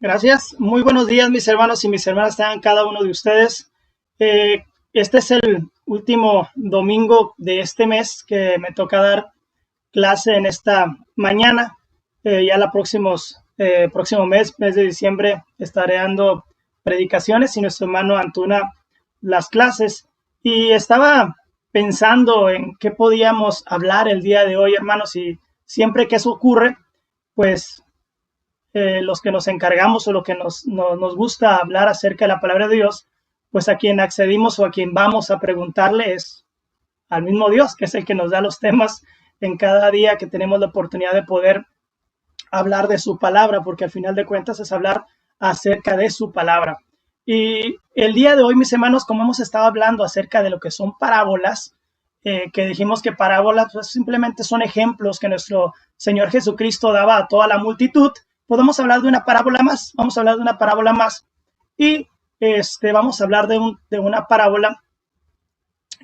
Gracias. Muy buenos días, mis hermanos y mis hermanas, tengan cada uno de ustedes. Este es el último domingo de este mes que me toca dar clase en esta mañana. Ya la próximo mes de diciembre, estaré dando predicaciones y nuestro hermano Antuna las clases. Y estaba pensando en qué podíamos hablar el día de hoy, hermanos, y siempre que eso ocurre, pues los que nos encargamos o lo que nos gusta hablar acerca de la palabra de Dios, pues a quien accedimos o a quien vamos a preguntarle es al mismo Dios, que es el que nos da los temas en cada día que tenemos la oportunidad de poder hablar de su palabra, porque al final de cuentas es hablar acerca de su palabra. Y el día de hoy, mis hermanos, como hemos estado hablando acerca de lo que son parábolas, que dijimos que parábolas pues, simplemente son ejemplos que nuestro Señor Jesucristo daba a toda la multitud, podemos hablar de una parábola más, vamos a hablar de una parábola más y vamos a hablar de una parábola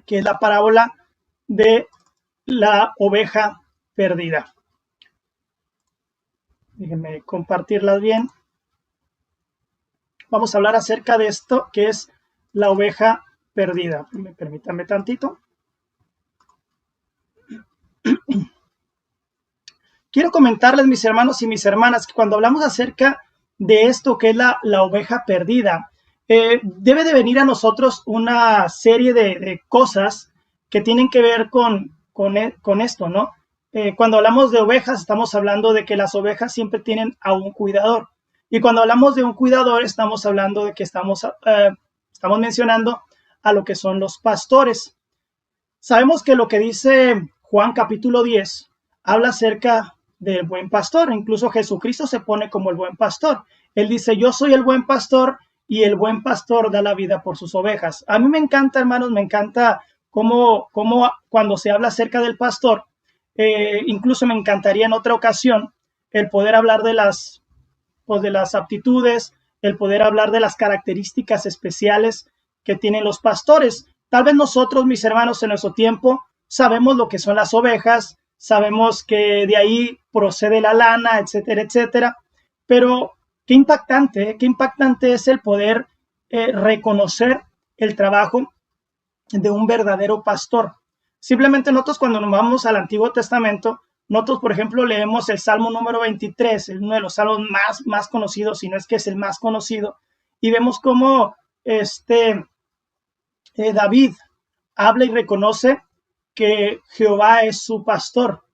que es la parábola de la oveja perdida. Déjenme compartirlas bien. Vamos a hablar acerca de esto que es la oveja perdida. Permítanme tantito. Quiero comentarles, mis hermanos y mis hermanas, que cuando hablamos acerca de esto que es la oveja perdida, debe de venir a nosotros una serie de cosas que tienen que ver con esto, ¿no? Cuando hablamos de ovejas, estamos hablando de que las ovejas siempre tienen a un cuidador. Y cuando hablamos de un cuidador, estamos hablando de que estamos mencionando a lo que son los pastores. Sabemos que lo que dice Juan capítulo 10 habla acerca del buen pastor. Incluso Jesucristo se pone como el buen pastor. Él dice, yo soy el buen pastor y el buen pastor da la vida por sus ovejas. A mí me encanta, hermanos, me encanta cómo cuando se habla acerca del pastor, incluso me encantaría en otra ocasión el poder hablar de las aptitudes, el poder hablar de las características especiales que tienen los pastores. Tal vez nosotros, mis hermanos, en nuestro tiempo sabemos lo que son las ovejas, sabemos que de ahí procede la lana, etcétera, etcétera, pero qué impactante es el poder reconocer el trabajo de un verdadero pastor. Simplemente nosotros cuando nos vamos al Antiguo Testamento, nosotros, por ejemplo, leemos el Salmo número 23, uno de los salmos más conocidos, si no es que es el más conocido, y vemos cómo David habla y reconoce que Jehová es su pastor.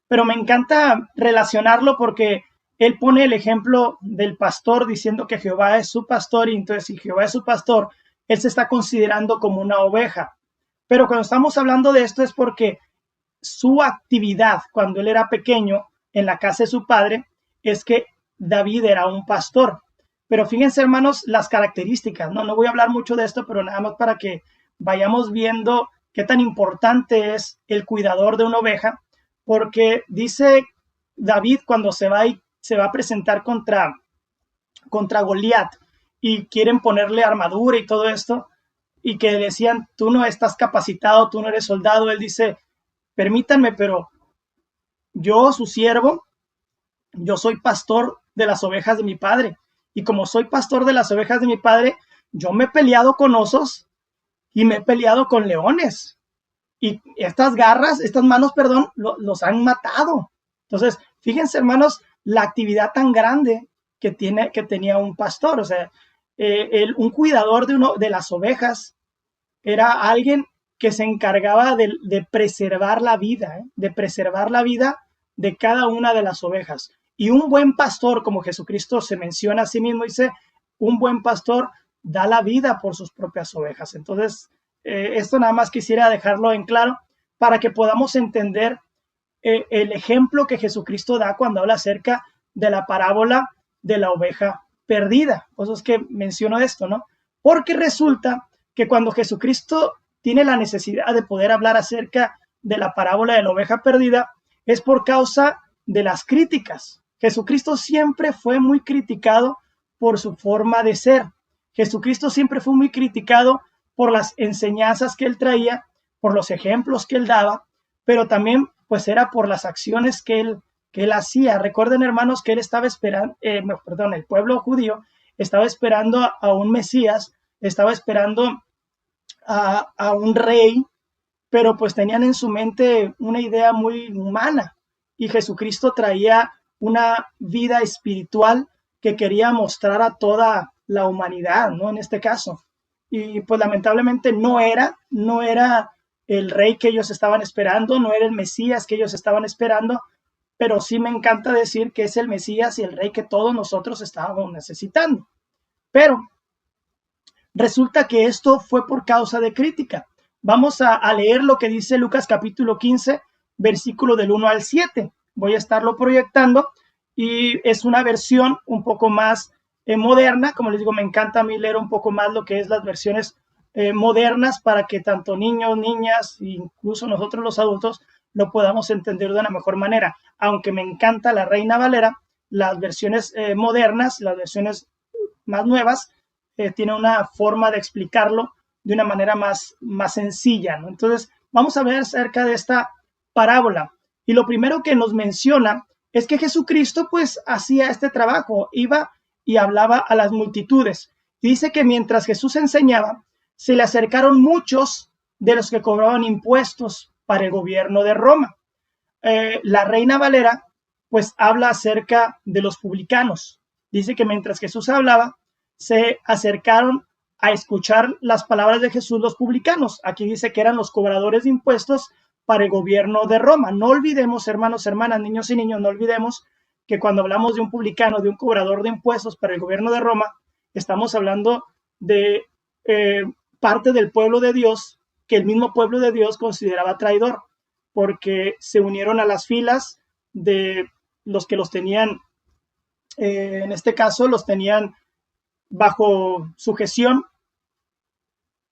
Pero me encanta relacionarlo porque él pone el ejemplo del pastor diciendo que Jehová es su pastor, y entonces si Jehová es su pastor, él se está considerando como una oveja. Pero cuando estamos hablando de esto es porque su actividad cuando él era pequeño en la casa de su padre es que David era un pastor. Pero fíjense, hermanos, las características, no voy a hablar mucho de esto, pero nada más para que vayamos viendo qué tan importante es el cuidador de una oveja, porque dice David cuando se va a presentar contra Goliat y quieren ponerle armadura y todo esto, y que decían, tú no estás capacitado, tú no eres soldado, él dice, permítanme, pero yo, su siervo, yo soy pastor de las ovejas de mi padre. Y como soy pastor de las ovejas de mi padre, yo me he peleado con osos y me he peleado con leones. Y estas garras, estas manos, perdón, los han matado. Entonces, fíjense, hermanos, la actividad tan grande que tenía un pastor. O sea, un cuidador de las ovejas era alguien que se encargaba de preservar la vida, de preservar la vida de cada una de las ovejas. Y un buen pastor, como Jesucristo se menciona a sí mismo, dice, un buen pastor da la vida por sus propias ovejas. Entonces, esto nada más quisiera dejarlo en claro para que podamos entender el ejemplo que Jesucristo da cuando habla acerca de la parábola de la oveja perdida. Por eso es que menciono esto, ¿no? Porque resulta que cuando Jesucristo tiene la necesidad de poder hablar acerca de la parábola de la oveja perdida, es por causa de las críticas. Jesucristo siempre fue muy criticado por su forma de ser. Jesucristo siempre fue muy criticado por las enseñanzas que él traía, por los ejemplos que él daba, pero también pues era por las acciones que él que él hacía. Recuerden, hermanos, que él estaba esperando, el pueblo judío estaba esperando a un Mesías, estaba esperando a un rey, pero pues tenían en su mente una idea muy humana, y Jesucristo traía una vida espiritual que quería mostrar a toda la humanidad, ¿no? En este caso. Y pues lamentablemente no era el rey que ellos estaban esperando, no era el Mesías que ellos estaban esperando, pero sí me encanta decir que es el Mesías y el rey que todos nosotros estábamos necesitando. Pero resulta que esto fue por causa de crítica. Vamos a leer lo que dice Lucas capítulo 15, versículo del 1 al 7. Voy a estarlo proyectando y es una versión un poco más moderna. Como les digo, me encanta a mí leer un poco más lo que es las versiones modernas para que tanto niños, niñas, incluso nosotros los adultos lo podamos entender de una mejor manera. Aunque me encanta la Reina Valera, las versiones modernas, las versiones más nuevas, tiene una forma de explicarlo de una manera más sencilla, ¿no? Entonces, vamos a ver acerca de esta parábola. Y lo primero que nos menciona es que Jesucristo pues hacía este trabajo, iba y hablaba a las multitudes. Y dice que mientras Jesús enseñaba, se le acercaron muchos de los que cobraban impuestos para el gobierno de Roma. La Reina Valera pues habla acerca de los publicanos. Dice que mientras Jesús hablaba, se acercaron a escuchar las palabras de Jesús los publicanos. Aquí dice que eran los cobradores de impuestos para el gobierno de Roma. No olvidemos, hermanos, hermanas, niños y niños, no olvidemos que cuando hablamos de un publicano, de un cobrador de impuestos para el gobierno de Roma, estamos hablando de parte del pueblo de Dios que el mismo pueblo de Dios consideraba traidor, porque se unieron a las filas de los que los tenían, en este caso, los tenían bajo sujeción,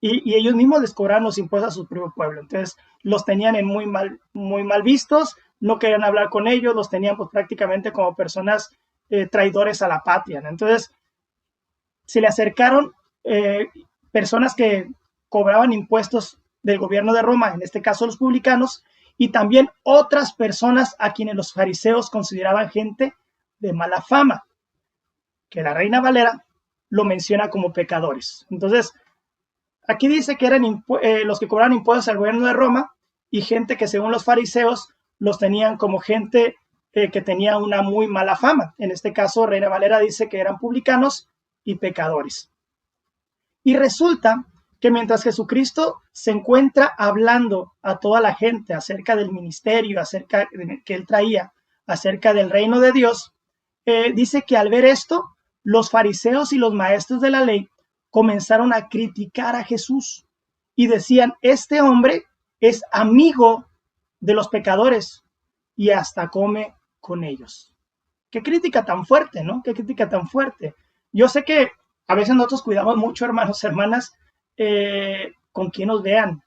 y ellos mismos les cobraron los impuestos a su propio pueblo. Entonces los tenían en muy mal vistos, no querían hablar con ellos, los tenían pues prácticamente como personas traidores a la patria, ¿no? Entonces se le acercaron personas que cobraban impuestos del gobierno de Roma, en este caso los publicanos, y también otras personas a quienes los fariseos consideraban gente de mala fama, que la Reina Valera lo menciona como pecadores. Entonces, aquí dice que eran los que cobraban impuestos al gobierno de Roma, y gente que según los fariseos los tenían como gente que tenía una muy mala fama. En este caso, Reina Valera dice que eran publicanos y pecadores. Y resulta que mientras Jesucristo se encuentra hablando a toda la gente acerca del ministerio, acerca que él traía, acerca del reino de Dios, dice que al ver esto, los fariseos y los maestros de la ley comenzaron a criticar a Jesús y decían: este hombre es amigo de los pecadores y hasta come con ellos. Qué crítica tan fuerte, ¿no? Qué crítica tan fuerte. Yo sé que a veces nosotros cuidamos mucho, hermanos, hermanas, con quién nos vean,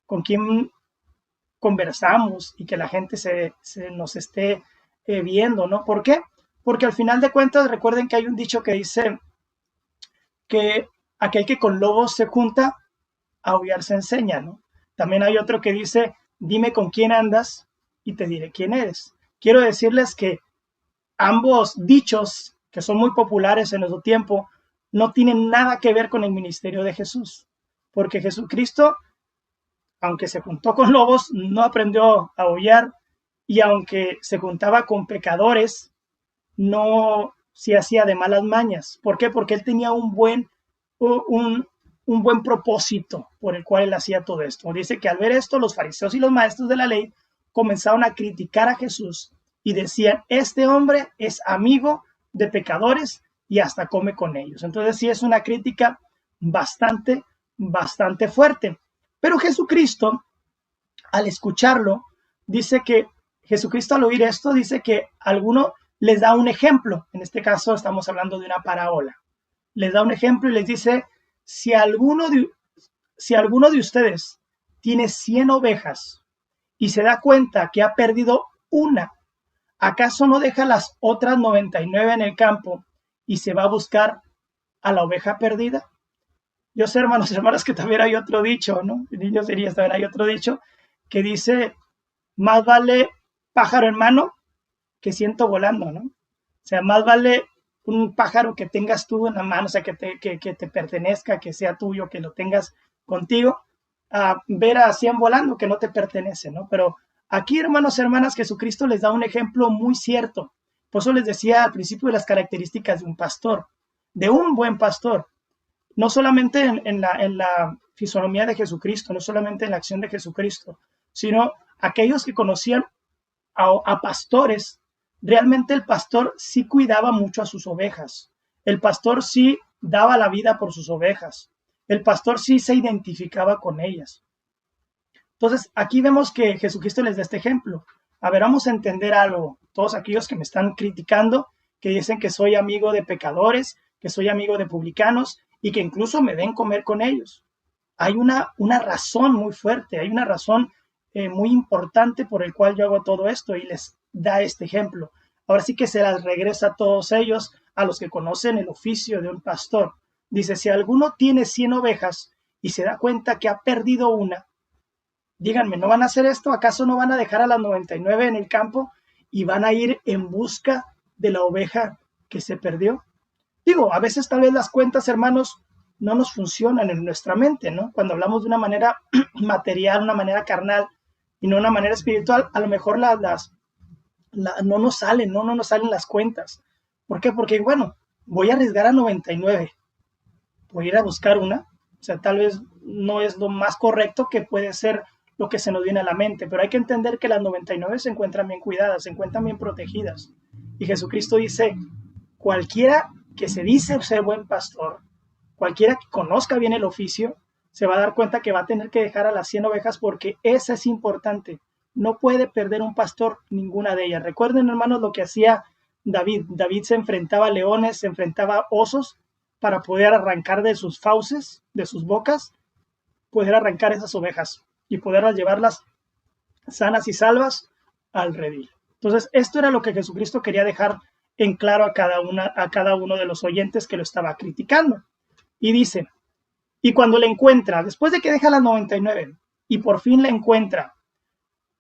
con quién conversamos y que la gente se nos esté viendo, ¿no? ¿Por qué? Porque al final de cuentas, recuerden que hay un dicho que dice que aquel que con lobos se junta, a aullar se enseña, ¿no? También hay otro que dice: dime con quién andas y te diré quién eres. Quiero decirles que ambos dichos, que son muy populares en nuestro tiempo, no tienen nada que ver con el ministerio de Jesús, porque Jesucristo, aunque se juntó con lobos, no aprendió a aullar, y aunque se juntaba con pecadores, no se hacía de malas mañas. ¿Por qué? Porque él tenía un buen propósito por el cual él hacía todo esto. Dice que al ver esto, los fariseos y los maestros de la ley comenzaron a criticar a Jesús y decían: este hombre es amigo de pecadores y hasta come con ellos. Entonces sí es una crítica bastante fuerte. Pero Jesucristo, al escucharlo, dice que Jesucristo, al oír esto, dice que alguno les da un ejemplo. En este caso estamos hablando de una parábola. Les da un ejemplo y les dice: si alguno de ustedes tiene 100 ovejas y se da cuenta que ha perdido una, ¿acaso no deja las otras 99 en el campo y se va a buscar a la oveja perdida? Yo sé, hermanos y hermanas, que también hay otro dicho, ¿no? Niños y niñas, también hay otro dicho que dice: más vale pájaro en mano que ciento volando, ¿no? O sea, más vale un pájaro que tengas tú en la mano, o sea, que te pertenezca, que sea tuyo, que lo tengas contigo, a ver a 100 volando que no te pertenece, ¿no? Pero aquí, hermanos y hermanas, Jesucristo les da un ejemplo muy cierto. Por eso les decía al principio de las características de un pastor, de un buen pastor. No solamente en la fisonomía de Jesucristo, no solamente en la acción de Jesucristo, sino aquellos que conocían a pastores. Realmente el pastor sí cuidaba mucho a sus ovejas. El pastor sí daba la vida por sus ovejas. El pastor sí se identificaba con ellas. Entonces, aquí vemos que Jesucristo les da este ejemplo. A ver, vamos a entender algo. Todos aquellos que me están criticando, que dicen que soy amigo de pecadores, que soy amigo de publicanos y que incluso me den comer con ellos. Hay una razón muy fuerte, hay una razón muy importante por el cual yo hago todo esto y les da este ejemplo. Ahora sí que se las regresa a todos ellos, a los que conocen el oficio de un pastor. Dice, si alguno tiene 100 ovejas y se da cuenta que ha perdido una, díganme, ¿no van a hacer esto? ¿Acaso no van a dejar a las 99 en el campo y van a ir en busca de la oveja que se perdió? Digo, a veces tal vez las cuentas, hermanos, no nos funcionan en nuestra mente, ¿no? Cuando hablamos de una manera material, una manera carnal y no una manera espiritual, a lo mejor no nos salen, no nos salen las cuentas. ¿Por qué? Porque, bueno, voy a arriesgar a 99, voy a ir a buscar una. O sea, tal vez no es lo más correcto, que puede ser lo que se nos viene a la mente, pero hay que entender que las 99 se encuentran bien cuidadas, se encuentran bien protegidas. Y Jesucristo dice, cualquiera que se dice ser buen pastor, cualquiera que conozca bien el oficio, se va a dar cuenta que va a tener que dejar a las 100 ovejas porque esa es importante. No puede perder un pastor ninguna de ellas. Recuerden, hermanos, lo que hacía David. David se enfrentaba a leones, se enfrentaba a osos para poder arrancar de sus fauces, de sus bocas, poder arrancar esas ovejas y poderlas llevarlas sanas y salvas al redil. Entonces, esto era lo que Jesucristo quería dejar en claro a cada uno de los oyentes que lo estaba criticando. Y dice, y cuando la encuentra, después de que deja las 99 y por fin la encuentra,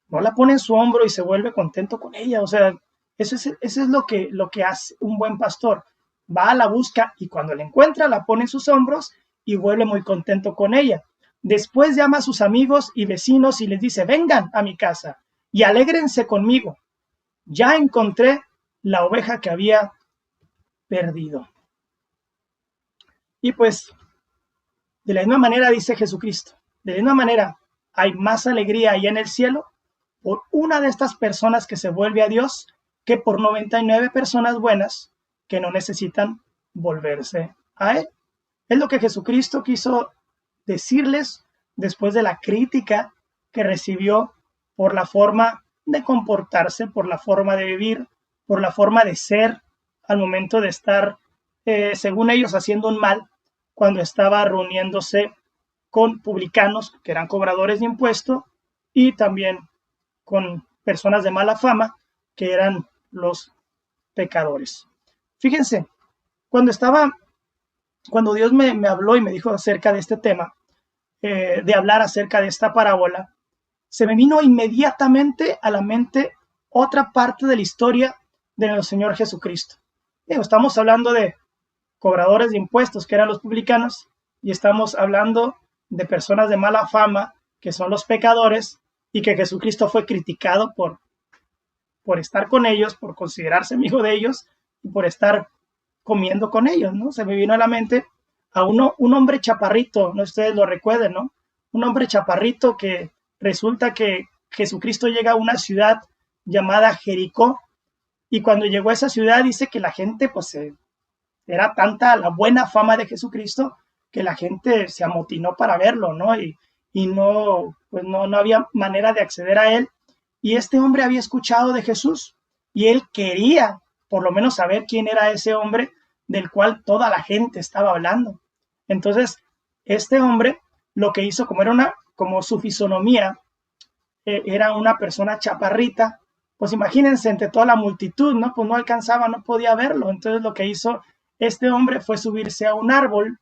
no la pone en su hombro y se vuelve contento con ella. O sea, eso es lo que hace un buen pastor. Va a la busca y cuando la encuentra la pone en sus hombros y vuelve muy contento con ella. Después llama a sus amigos y vecinos y les dice, vengan a mi casa y alégrense conmigo. Ya encontré la oveja que había perdido. Y pues, de la misma manera dice Jesucristo, de la misma manera hay más alegría allá en el cielo por una de estas personas que se vuelve a Dios que por 99 personas buenas que no necesitan volverse a Él. Es lo que Jesucristo quiso decirles después de la crítica que recibió por la forma de comportarse, por la forma de vivir, por la forma de ser al momento de estar, según ellos, haciendo un mal cuando estaba reuniéndose con publicanos, que eran cobradores de impuestos, y también con personas de mala fama, que eran los pecadores. Fíjense, cuando Dios me habló y me dijo acerca de este tema, de hablar acerca de esta parábola, se me vino inmediatamente a la mente otra parte de la historia de nuestro Señor Jesucristo. Estamos hablando de cobradores de impuestos, que eran los publicanos, y estamos hablando de personas de mala fama, que son los pecadores, y que Jesucristo fue criticado por estar con ellos, por considerarse amigo de ellos, y por estar comiendo con ellos, ¿no? Se me vino a la mente a un hombre chaparrito, no ustedes lo recuerden, ¿no? Un hombre chaparrito que resulta que Jesucristo llega a una ciudad llamada Jericó, y cuando llegó a esa ciudad dice que la gente, pues, era tanta la buena fama de Jesucristo que la gente se amotinó para verlo, ¿no? Y no, pues no había manera de acceder a él. Y este hombre había escuchado de Jesús y él quería por lo menos saber quién era ese hombre del cual toda la gente estaba hablando. Entonces, este hombre lo que hizo, como su fisonomía era una persona chaparrita, pues imagínense entre toda la multitud, ¿no? Pues no alcanzaba, no podía verlo. Entonces lo que hizo este hombre fue subirse a un árbol,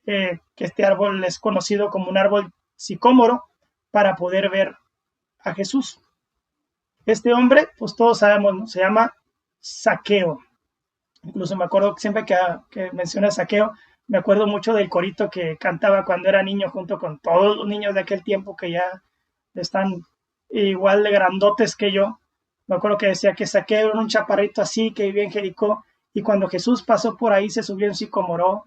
que este árbol es conocido como un árbol sicómoro, para poder ver a Jesús. Este hombre, pues todos sabemos, ¿no? Se llama Zaqueo. Incluso me acuerdo siempre que menciona Zaqueo, me acuerdo mucho del corito que cantaba cuando era niño junto con todos los niños de aquel tiempo que ya están igual de grandotes que yo. Me acuerdo que decía que Zaqueo era un chaparrito así que vivía en Jericó y cuando Jesús pasó por ahí se subió en sicomoro.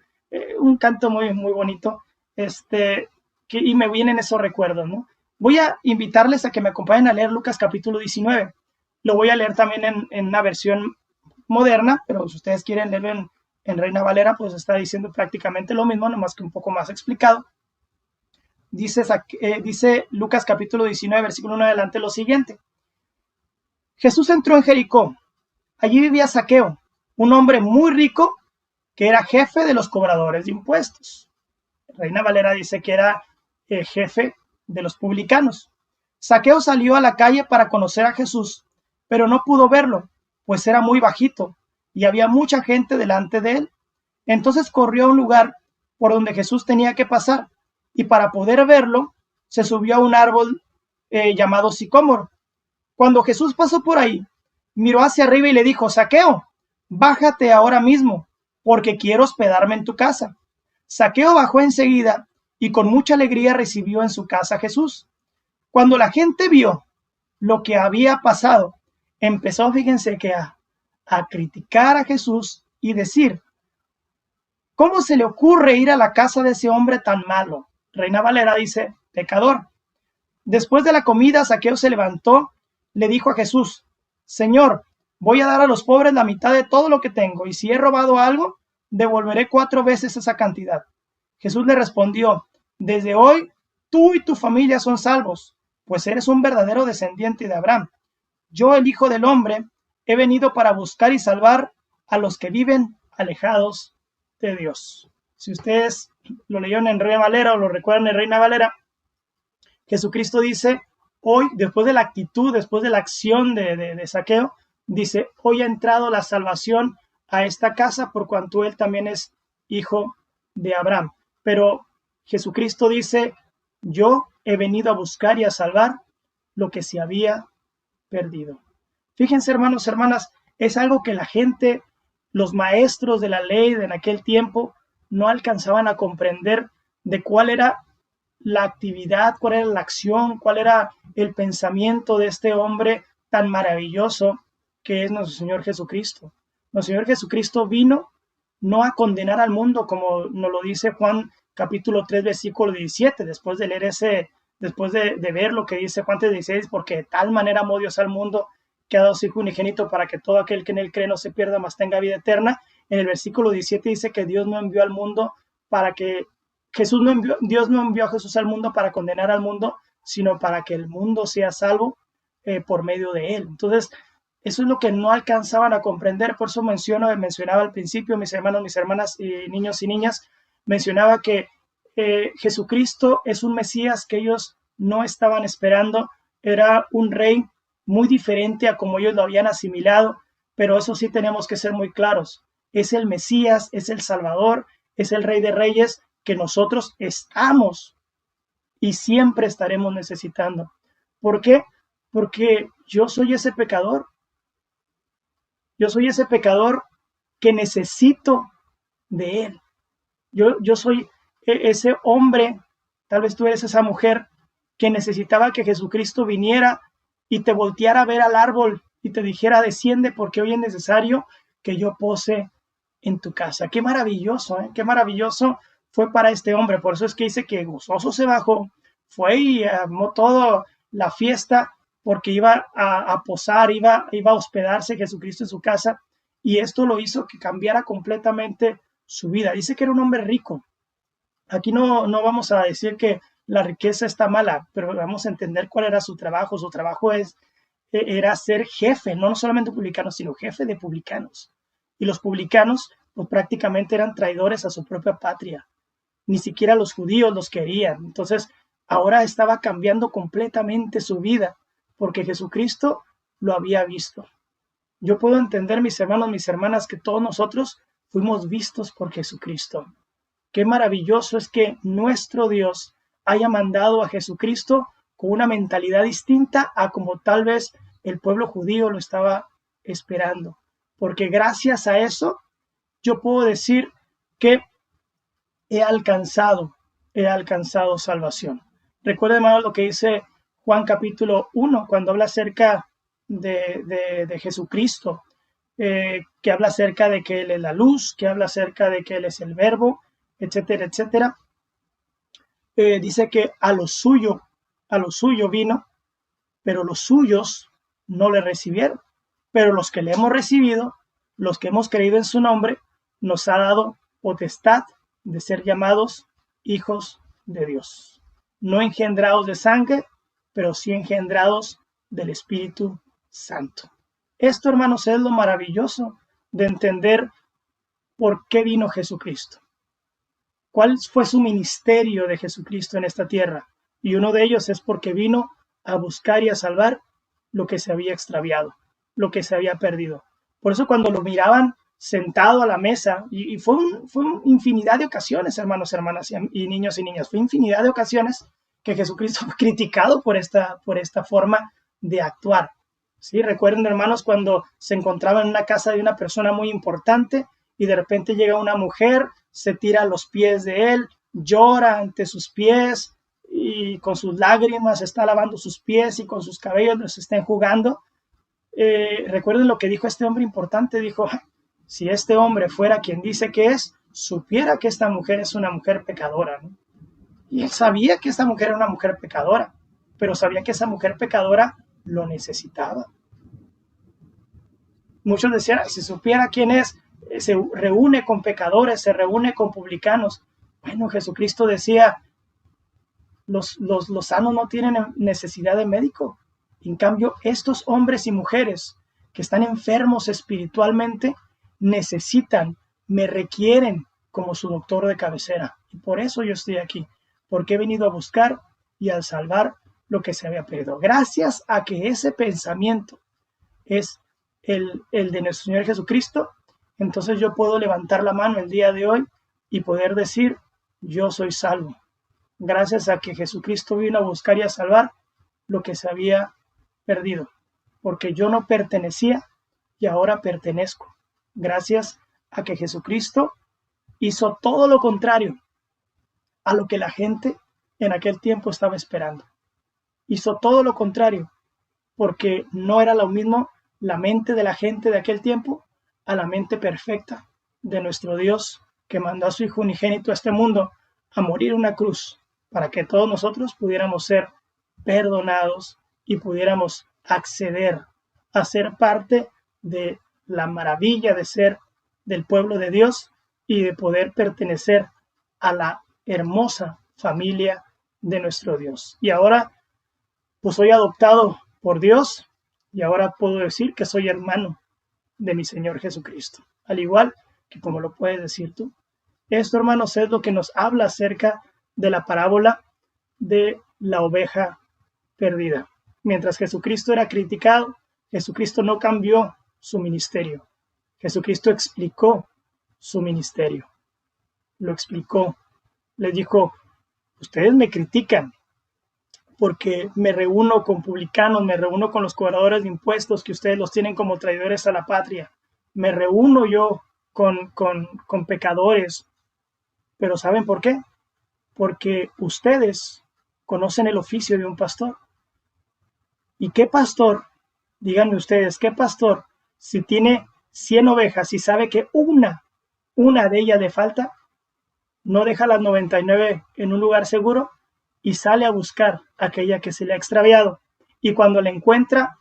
Un canto muy, muy bonito. Y me vienen esos recuerdos, ¿no? Voy a invitarles a que me acompañen a leer Lucas capítulo 19. Lo voy a leer también en una versión moderna, pero si ustedes quieren leerlo en Reina Valera, pues está diciendo prácticamente lo mismo, nomás que un poco más explicado. Dice Lucas capítulo 19, versículo 1 adelante lo siguiente. Jesús entró en Jericó. Allí vivía Zaqueo, un hombre muy rico que era jefe de los cobradores de impuestos. Reina Valera dice que era jefe de los publicanos. Zaqueo salió a la calle para conocer a Jesús, pero no pudo verlo, pues era muy bajito y había mucha gente delante de él. Entonces corrió a un lugar por donde Jesús tenía que pasar y para poder verlo se subió a un árbol llamado sicómoro. Cuando Jesús pasó por ahí, miró hacia arriba y le dijo: Zaqueo, bájate ahora mismo, porque quiero hospedarme en tu casa. Zaqueo bajó enseguida y con mucha alegría recibió en su casa a Jesús. Cuando la gente vio lo que había pasado, empezó, fíjense que a criticar a Jesús y decir: ¿cómo se le ocurre ir a la casa de ese hombre tan malo? Reina Valera dice: pecador. Después de la comida, Zaqueo se levantó, le dijo a Jesús: Señor, voy a dar a los pobres la mitad de todo lo que tengo, y si he robado algo, devolveré 4 veces esa cantidad. Jesús le respondió: desde hoy tú y tu familia son salvos, pues eres un verdadero descendiente de Abraham. Yo, el Hijo del Hombre, he venido para buscar y salvar a los que viven alejados de Dios. Si ustedes lo leyeron en Reina Valera o lo recuerdan en Reina Valera, Jesucristo dice, hoy, después de la actitud, después de la acción de Zaqueo, dice, hoy ha entrado la salvación a esta casa por cuanto él también es hijo de Abraham. Pero Jesucristo dice, yo he venido a buscar y a salvar lo que se había perdido. Fíjense, hermanos, hermanas, es algo que la gente, los maestros de la ley de en aquel tiempo, no alcanzaban a comprender de cuál era la actividad, cuál era la acción, cuál era el pensamiento de este hombre tan maravilloso que es nuestro Señor Jesucristo. Nuestro Señor Jesucristo vino no a condenar al mundo, como nos lo dice Juan capítulo 3, versículo 17, después de leer después de ver lo que dice Juan 3:16, porque de tal manera amó Dios al mundo que ha dado su Hijo unigénito para que todo aquel que en él cree no se pierda, mas tenga vida eterna. En el versículo 17 dice que Dios no envió al mundo para que Dios no envió a Jesús al mundo para condenar al mundo, sino para que el mundo sea salvo por medio de él. Entonces, eso es lo que no alcanzaban a comprender. Por eso mencionaba al principio, mis hermanos, mis hermanas y niños y niñas, mencionaba que Jesucristo es un Mesías que ellos no estaban esperando. Era un rey muy diferente a como ellos lo habían asimilado, pero eso sí tenemos que ser muy claros. Es el Mesías, es el Salvador, es el Rey de Reyes que nosotros estamos y siempre estaremos necesitando. ¿Por qué? Porque yo soy ese pecador. Yo soy ese pecador que necesito de Él. Yo soy ese hombre, tal vez tú eres esa mujer que necesitaba que Jesucristo viniera y te volteara a ver al árbol y te dijera, desciende porque hoy es necesario que yo pose en tu casa. Qué maravilloso, ¿eh? Qué maravilloso fue para este hombre. Por eso es que dice que gozoso se bajó, fue y armó toda la fiesta porque iba a posar, iba a hospedarse Jesucristo en su casa, y esto lo hizo que cambiara completamente su vida. Dice que era un hombre rico. Aquí no vamos a decir que la riqueza está mala, pero vamos a entender cuál era su trabajo. Su trabajo era ser jefe, no solamente publicanos, sino jefe de publicanos. Y los publicanos pues, prácticamente eran traidores a su propia patria. Ni siquiera los judíos los querían. Entonces, ahora estaba cambiando completamente su vida, porque Jesucristo lo había visto. Yo puedo entender, mis hermanos, mis hermanas, que todos nosotros fuimos vistos por Jesucristo. Qué maravilloso es que nuestro Dios haya mandado a Jesucristo con una mentalidad distinta a como tal vez el pueblo judío lo estaba esperando, porque gracias a eso yo puedo decir que he alcanzado salvación. Recuerden, hermanos, lo que dice Juan capítulo 1, cuando habla acerca de Jesucristo, que habla acerca de que Él es la luz, que habla acerca de que Él es el verbo, etcétera, etcétera. Dice que a lo suyo vino, pero los suyos no le recibieron. Pero los que le hemos recibido, los que hemos creído en su nombre, nos ha dado potestad de ser llamados hijos de Dios. No engendrados de sangre, pero sí engendrados del Espíritu Santo. Esto, hermanos, es lo maravilloso de entender por qué vino Jesucristo. ¿Cuál fue su ministerio de Jesucristo en esta tierra? Y uno de ellos es porque vino a buscar y a salvar lo que se había extraviado, lo que se había perdido. Por eso cuando lo miraban sentado a la mesa, y fue infinidad de ocasiones, hermanos, hermanas y niños y niñas, fue infinidad de ocasiones que Jesucristo fue criticado por esta forma de actuar. ¿Sí? Recuerden, hermanos, cuando se encontraba en una casa de una persona muy importante y de repente llega una mujer, se tira a los pies de él, llora ante sus pies y con sus lágrimas está lavando sus pies y con sus cabellos los está enjugando. Recuerden lo que dijo este hombre importante, dijo: si este hombre fuera quien dice que es, supiera que esta mujer es una mujer pecadora, ¿no? Y él sabía que esta mujer era una mujer pecadora, pero sabía que esa mujer pecadora lo necesitaba. Muchos decían: si supiera quién es, se reúne con pecadores, se reúne con publicanos. Bueno, Jesucristo decía: los sanos no tienen necesidad de médico. En cambio, estos hombres y mujeres que están enfermos espiritualmente necesitan, me requieren como su doctor de cabecera. Y por eso yo estoy aquí, porque he venido a buscar y a salvar lo que se había perdido. Gracias a que ese pensamiento es el de nuestro Señor Jesucristo, entonces yo puedo levantar la mano el día de hoy y poder decir: yo soy salvo. Gracias a que Jesucristo vino a buscar y a salvar lo que se había perdido, porque yo no pertenecía y ahora pertenezco. Gracias a que Jesucristo hizo todo lo contrario a lo que la gente en aquel tiempo estaba esperando. Hizo todo lo contrario, porque no era lo mismo la mente de la gente de aquel tiempo a la mente perfecta de nuestro Dios, que mandó a su Hijo unigénito a este mundo a morir en una cruz para que todos nosotros pudiéramos ser perdonados y pudiéramos acceder a ser parte de la maravilla de ser del pueblo de Dios y de poder pertenecer a la hermosa familia de nuestro Dios. Y ahora, pues soy adoptado por Dios y ahora puedo decir que soy hermano de mi Señor Jesucristo, al igual que como lo puedes decir tú. Esto, hermanos, es lo que nos habla acerca de la parábola de la oveja perdida. Mientras Jesucristo era criticado, Jesucristo no cambió su ministerio. Jesucristo explicó su ministerio. Lo explicó. Les dijo: ustedes me critican porque me reúno con publicanos, me reúno con los cobradores de impuestos, que ustedes los tienen como traidores a la patria. Me reúno yo con pecadores. Pero ¿saben por qué? Porque ustedes conocen el oficio de un pastor. ¿Y qué pastor? Díganme ustedes, ¿qué pastor, si tiene 100 ovejas y sabe que una de ellas le falta, no deja las 99 en un lugar seguro y sale a buscar aquella que se le ha extraviado? Y cuando la encuentra,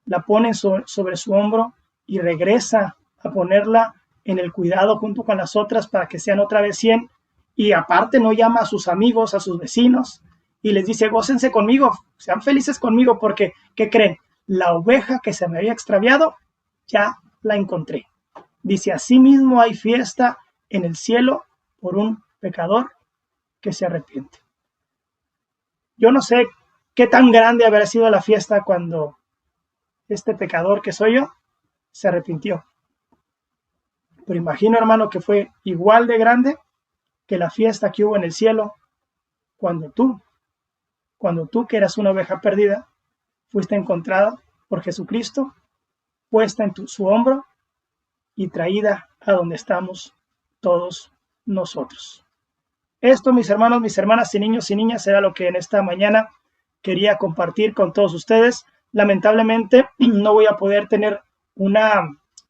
la pone sobre su hombro y regresa a ponerla en el cuidado junto con las otras para que sean otra vez 100. Y aparte no llama a sus amigos, a sus vecinos, y les dice: gócense conmigo, sean felices conmigo, porque, ¿qué creen? La oveja que se me había extraviado, ya la encontré. Dice: asimismo hay fiesta en el cielo por un pecador que se arrepiente. Yo no sé qué tan grande habrá sido la fiesta cuando este pecador que soy yo se arrepintió. Pero imagino, hermano, que fue igual de grande que la fiesta que hubo en el cielo cuando tú que eras una oveja perdida, fuiste encontrada por Jesucristo, puesta en su hombro y traída a donde estamos todos nosotros. Esto, mis hermanos, mis hermanas y niños, era lo que en esta mañana quería compartir con todos ustedes. Lamentablemente no voy a poder tener una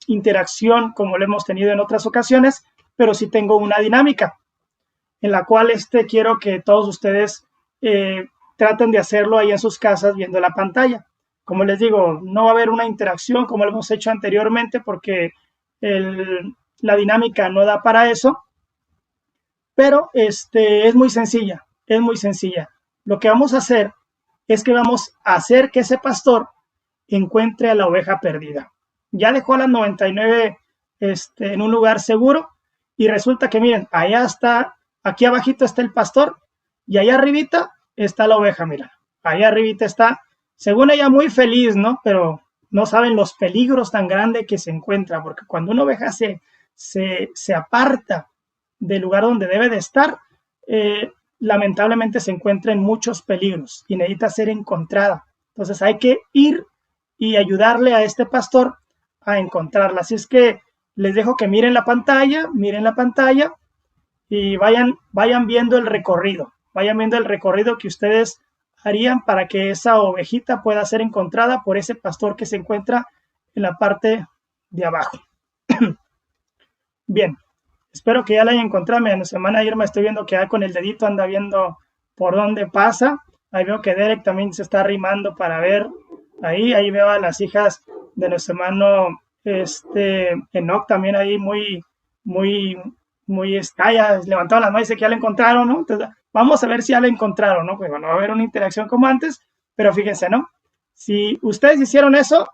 interacción como lo hemos tenido en otras ocasiones, pero sí tengo una dinámica en la cual quiero que todos ustedes traten de hacerlo ahí en sus casas viendo la pantalla. Como les digo, no va a haber una interacción como lo hemos hecho anteriormente porque la dinámica no da para eso, pero es muy sencilla, es muy sencilla. Lo que vamos a hacer es que vamos a hacer que ese pastor encuentre a la oveja perdida. Ya dejó a las 99 en un lugar seguro y resulta que miren, allá está, aquí abajito está el pastor y allá arribita está la oveja, mira, allá arribita está, según ella muy feliz, ¿no? Pero no saben los peligros tan grandes que se encuentra, porque cuando una oveja se aparta del lugar donde debe de estar, lamentablemente se encuentra en muchos peligros y necesita ser encontrada. Entonces hay que ir y ayudarle a este pastor a encontrarla. Así es que les dejo que miren la pantalla y vayan viendo el recorrido. Vayan viendo el recorrido que ustedes harían para que esa ovejita pueda ser encontrada por ese pastor que se encuentra en la parte de abajo. Bien, espero que ya la hayan encontrado. Mira, nuestra hermana Irma, estoy viendo que ya con el dedito anda viendo por dónde pasa. Ahí veo que Derek también se está arrimando para ver. Ahí veo a las hijas de nuestro hermano Enoch también ahí muy ya levantaron las manos y dice que ya la encontraron, ¿no? Entonces, vamos a ver si ya la encontraron, ¿no? Pues bueno, va a haber una interacción como antes, pero fíjense, ¿no? Si ustedes hicieron eso,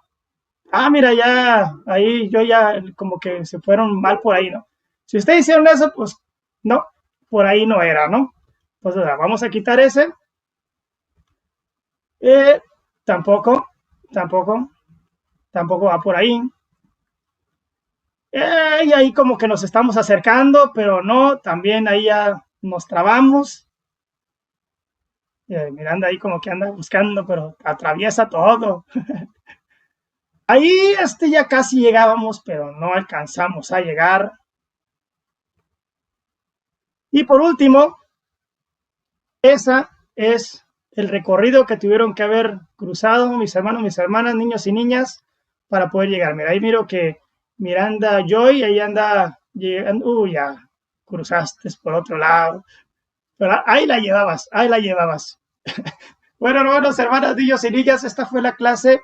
mira, ya, ahí yo ya como que se fueron mal por ahí, ¿no? Si ustedes hicieron eso, pues no, por ahí no era, ¿no? Pues vamos a quitar ese. Tampoco va por ahí. Y ahí como que nos estamos acercando, pero no, también ahí ya nos trabamos. Miranda ahí como que anda buscando, pero atraviesa todo. Ahí ya casi llegábamos, pero no alcanzamos a llegar. Y por último, esa es el recorrido que tuvieron que haber cruzado mis hermanos, mis hermanas, niños y niñas, para poder llegar. Mira, ahí miro que Miranda Joy, ahí anda llegando, ya cruzaste por otro lado. Pero ahí la llevabas. Bueno, hermanos, hermanas, niños y niñas, esta fue la clase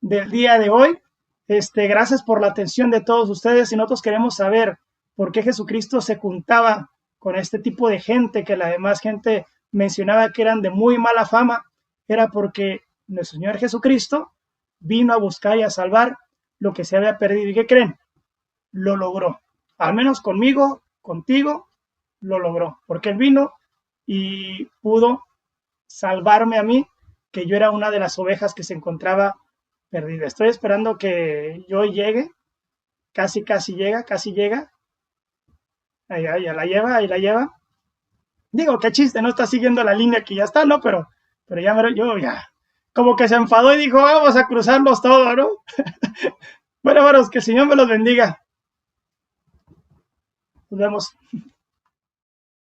del día de hoy. Gracias por la atención de todos ustedes y nosotros queremos saber por qué Jesucristo se juntaba con este tipo de gente que la demás gente mencionaba que eran de muy mala fama. Era porque nuestro Señor Jesucristo vino a buscar y a salvar lo que se había perdido. ¿Y qué creen? Lo logró. Al menos conmigo, contigo, lo logró. Porque Él vino y pudo salvarme a mí, que yo era una de las ovejas que se encontraba perdida. Estoy esperando que yo llegue. Casi llega. Ahí la lleva. Digo, qué chiste, no está siguiendo la línea que ya está, ¿no? Pero yo ya, como que se enfadó y dijo, vamos a cruzarlos todos, ¿no? Bueno, hermanos, que el Señor me los bendiga. Nos vemos.